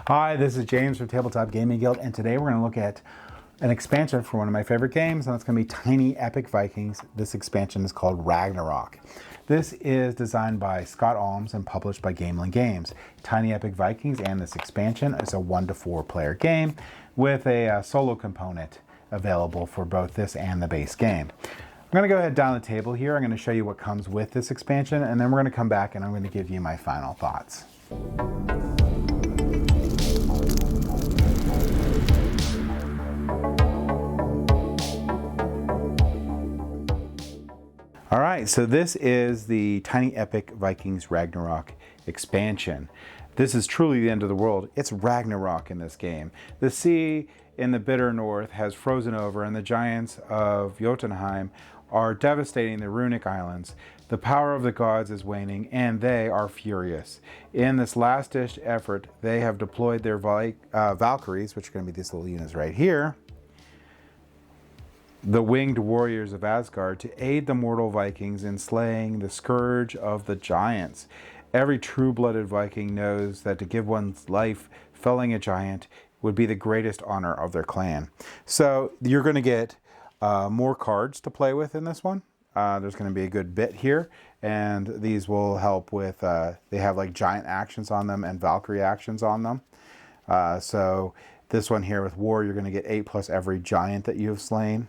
Hi, this is James from Tabletop Gaming Guild, and today we're going to look at an expansion for one of my favorite games, and it's going to be Tiny Epic Vikings. This expansion is called Ragnarok. This is designed by Scott Alms and published by Gamelin Games. Tiny Epic Vikings and this expansion is a 1 to 4 player game with a solo component available for both this and the base game. I'm going to go ahead down the table here. I'm going to show you what comes with this expansion, and then we're going to come back and I'm going to give you my final thoughts. All right, so this is the Tiny Epic Vikings Ragnarok expansion. This is truly the end of the world. It's Ragnarok in this game. The sea in the bitter north has frozen over, and the giants of Jotunheim are devastating the runic islands. The power of the gods is waning, and they are furious. In this last-ditch effort, they have deployed their Valkyries, which are going to be these little units right here, the winged warriors of Asgard, to aid the mortal Vikings in slaying the scourge of the giants. Every true-blooded Viking knows that to give one's life felling a giant would be the greatest honor of their clan. So you're going to get more cards to play with in this one. There's going to be a good bit here, and these will help with, they have like giant actions on them and Valkyrie actions on them. So this one here with war, you're going to get 8 plus every giant that you have slain.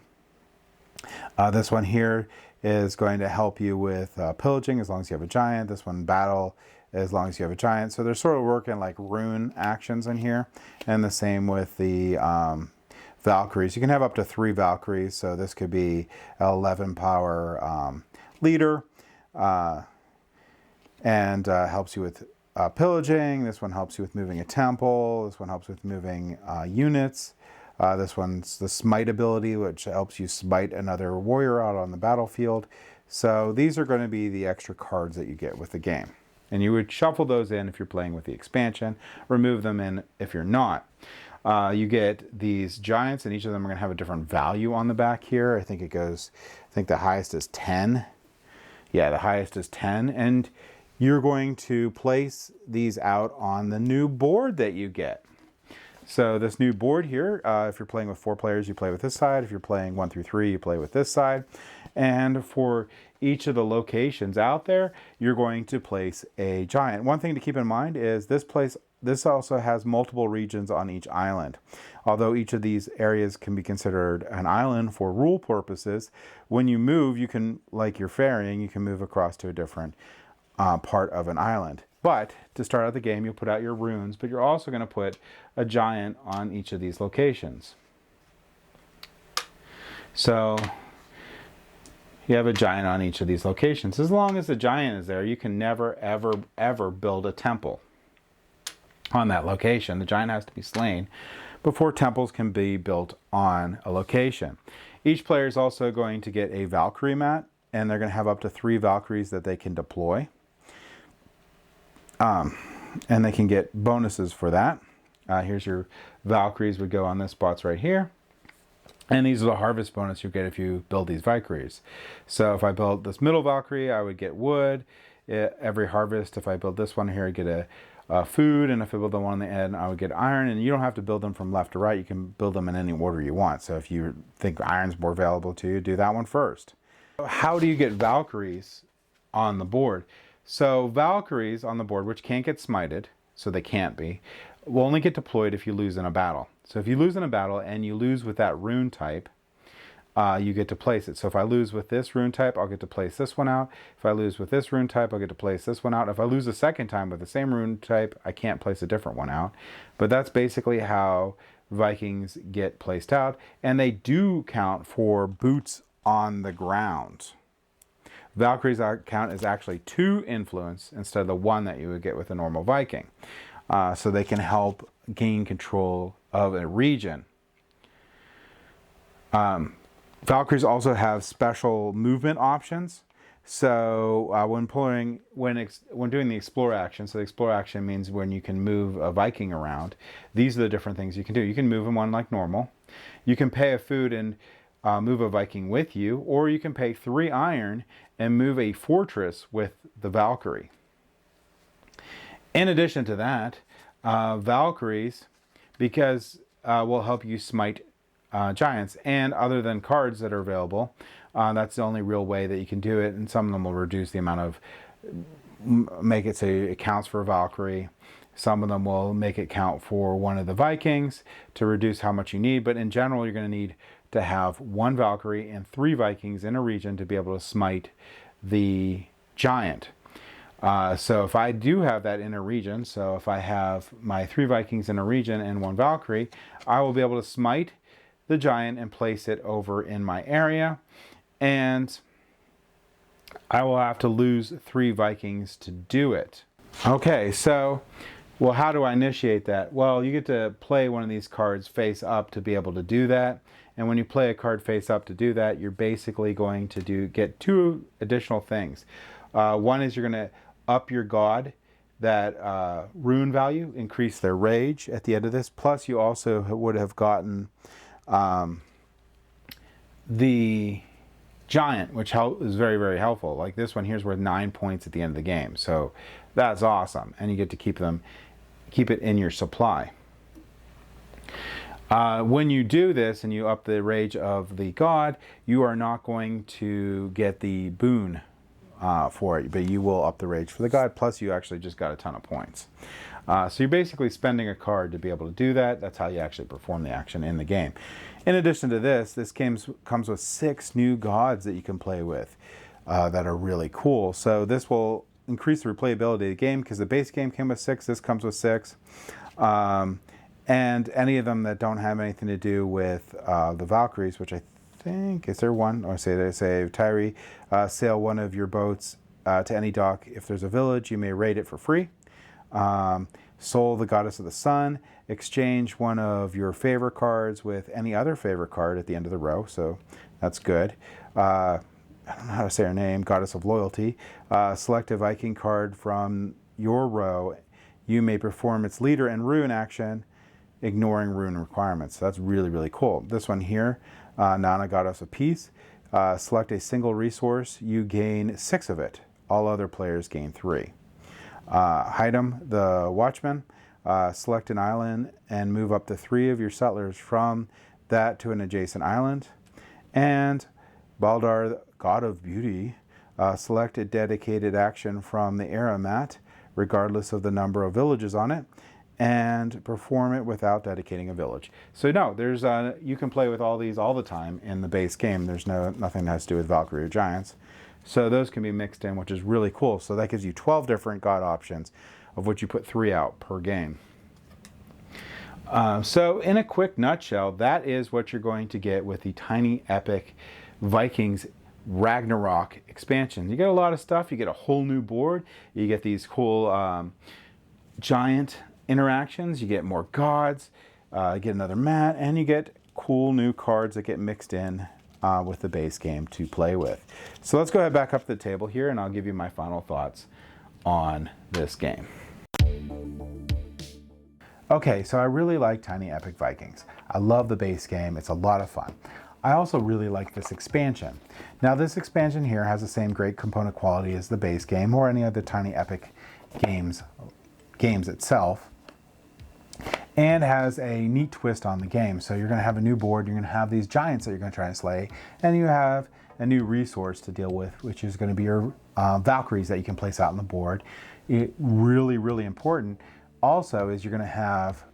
This one here is going to help you with pillaging as long as you have a giant. This one, battle, as long as you have a giant. So they're sort of working like rune actions in here. And the same with the Valkyries. You can have up to 3 Valkyries. So this could be an 11 power leader and helps you with pillaging. This one helps you with moving a temple. This one helps with moving units. This one's the smite ability, which helps you smite another warrior out on the battlefield. So these are going to be the extra cards that you get with the game. And you would shuffle those in if you're playing with the expansion, remove them in if you're not. You get these giants, and each of them are going to have a different value on the back here. I think the highest is 10. Yeah, the highest is 10. And you're going to place these out on the new board that you get. So this new board here, if you're playing with 4 players, you play with this side. If you're playing 1 through 3, you play with this side. And for each of the locations out there, you're going to place a giant. One thing to keep in mind is this also has multiple regions on each island. Although each of these areas can be considered an island for rule purposes, when you move, you can, like you're ferrying, you can move across to a different part of an island. But to start out the game, you'll put out your runes, but you're also going to put a giant on each of these locations. So you have a giant on each of these locations. As long as the giant is there, you can never, ever, ever build a temple on that location. The giant has to be slain before temples can be built on a location. Each player is also going to get a Valkyrie mat, and they're going to have up to 3 Valkyries that they can deploy. And they can get bonuses for that. Here's your Valkyries would go on this spots right here. And these are the harvest bonus you get if you build these Valkyries. So if I build this middle Valkyrie, I would get wood. Every harvest, if I build this one here, I get a food. And if I build the one on the end, I would get iron. And you don't have to build them from left to right. You can build them in any order you want. So if you think iron's more valuable to you, do that one first. How do you get Valkyries on the board? So Valkyries on the board, which can't get smited, so they can't be, will only get deployed if you lose in a battle. So if you lose in a battle and you lose with that rune type, you get to place it. So if I lose with this rune type, I'll get to place this one out. If I lose with this rune type, I'll get to place this one out. If I lose a second time with the same rune type, I can't place a different one out. But that's basically how Vikings get placed out. And they do count for boots on the ground. Valkyries count as actually 2 influence instead of the 1 that you would get with a normal Viking. So they can help gain control of a region. Valkyries also have special movement options. So when doing the explore action, so the explore action means when you can move a Viking around, these are the different things you can do. You can move them on like normal. You can pay a food and move a Viking with you, or you can pay 3 iron and move a fortress with the Valkyrie. In addition to that, Valkyries because will help you smite giants. And other than cards that are available, that's the only real way that you can do it. And some of them will reduce the amount of, make it say it counts for a Valkyrie. Some of them will make it count for one of the Vikings to reduce how much you need. But in general, you're going to need to have 1 Valkyrie and 3 Vikings in a region to be able to smite the giant. So if I do have that in a region, so if I have my 3 Vikings in a region and 1 Valkyrie, I will be able to smite the giant and place it over in my area. And I will have to lose 3 Vikings to do it. Okay, so, well, how do I initiate that? Well, you get to play one of these cards face up to be able to do that. And when you play a card face up to do that, you're basically going to get 2 additional things. One is you're going to up your god, that rune value, increase their rage at the end of this. Plus, you also would have gotten the giant, which is very, very helpful. Like this one here's worth 9 points at the end of the game. So that's awesome. And you get to keep it in your supply. When you do this and you up the rage of the god, you are not going to get the boon for it, but you will up the rage for the god, plus you actually just got a ton of points. So you're basically spending a card to be able to do that. That's how you actually perform the action in the game. In addition to this game comes with 6 new gods that you can play with that are really cool. So this will increase the replayability of the game because the base game came with 6, this comes with 6. And any of them that don't have anything to do with the Valkyries, which I think, is there one? Or say Tyree, sail one of your boats to any dock. If there's a village, you may raid it for free. Sol, the goddess of the sun, exchange one of your favorite cards with any other favorite card at the end of the row, so that's good. I don't know how to say her name, goddess of loyalty. Select a Viking card from your row. You may perform its leader and rune action, ignoring rune requirements. So that's really, really cool. This one here, Nana, goddess of peace. Select a single resource. You gain 6 of it. All other players gain 3. Haidam, the watchman. Select an island and move up to 3 of your settlers from that to an adjacent island. And Baldar, god of beauty. Select a dedicated action from the era mat, regardless of the number of villages on it, and perform it without dedicating a village. So no, there's you can play with all these all the time in the base game. There's nothing that has to do with Valkyrie or giants. So those can be mixed in, which is really cool. So that gives you 12 different god options, of which you put 3 out per game. So in a quick nutshell, that is what you're going to get with the Tiny Epic Vikings Ragnarok expansion. You get a lot of stuff. You get a whole new board. You get these cool giant interactions. You get more gods. You get another mat, and you get cool new cards that get mixed in with the base game to play with. So let's go ahead back up to the table here, and I'll give you my final thoughts on this game. Okay, so I really like Tiny Epic Vikings. I love the base game. It's a lot of fun. I also really like this expansion. Now this expansion here has the same great component quality as the base game or any other Tiny Epic games itself, and has a neat twist on the game. So you're going to have a new board, you're going to have these giants that you're going to try and slay, and you have a new resource to deal with, which is going to be your Valkyries that you can place out on the board. Really, really important also is you're going to have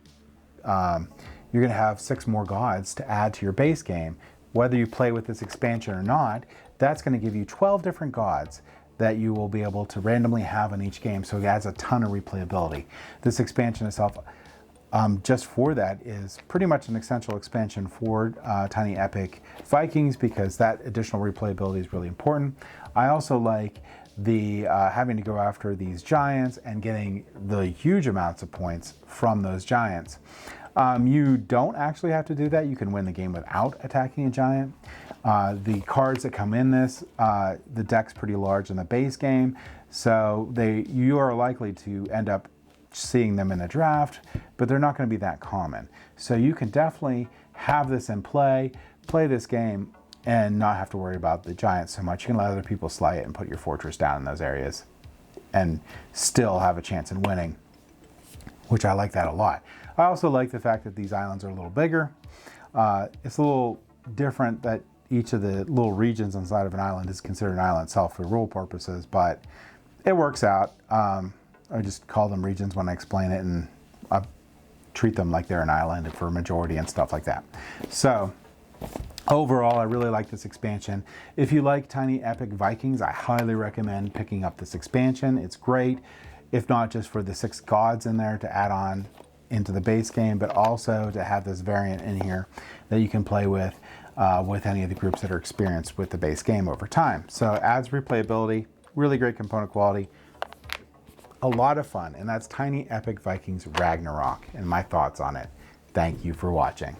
6 more gods to add to your base game. Whether you play with this expansion or not, that's going to give you 12 different gods that you will be able to randomly have in each game, so it adds a ton of replayability. This expansion itself, just for that, is pretty much an essential expansion for Tiny Epic Vikings because that additional replayability is really important. I also like the having to go after these giants and getting the huge amounts of points from those giants. You don't actually have to do that. You can win the game without attacking a giant. The cards that come in this, the deck's pretty large in the base game, so you are likely to end up seeing them in a draft, but they're not going to be that common. So you can definitely have this in play this game, and not have to worry about the giants so much. You can let other people slay it and put your fortress down in those areas and still have a chance in winning. which I like that a lot. I also like the fact that these islands are a little bigger. It's a little different that each of the little regions inside of an island is considered an island itself for rule purposes, but it works out. I just call them regions when I explain it, and I treat them like they're an island for a majority and stuff like that. So overall, I really like this expansion. If you like Tiny Epic Vikings, I highly recommend picking up this expansion. It's great, if not just for the 6 gods in there to add on into the base game, but also to have this variant in here that you can play with any of the groups that are experienced with the base game over time. So it adds replayability, really great component quality, a lot of fun, and that's Tiny Epic Vikings Ragnarok and my thoughts on it. Thank you for watching.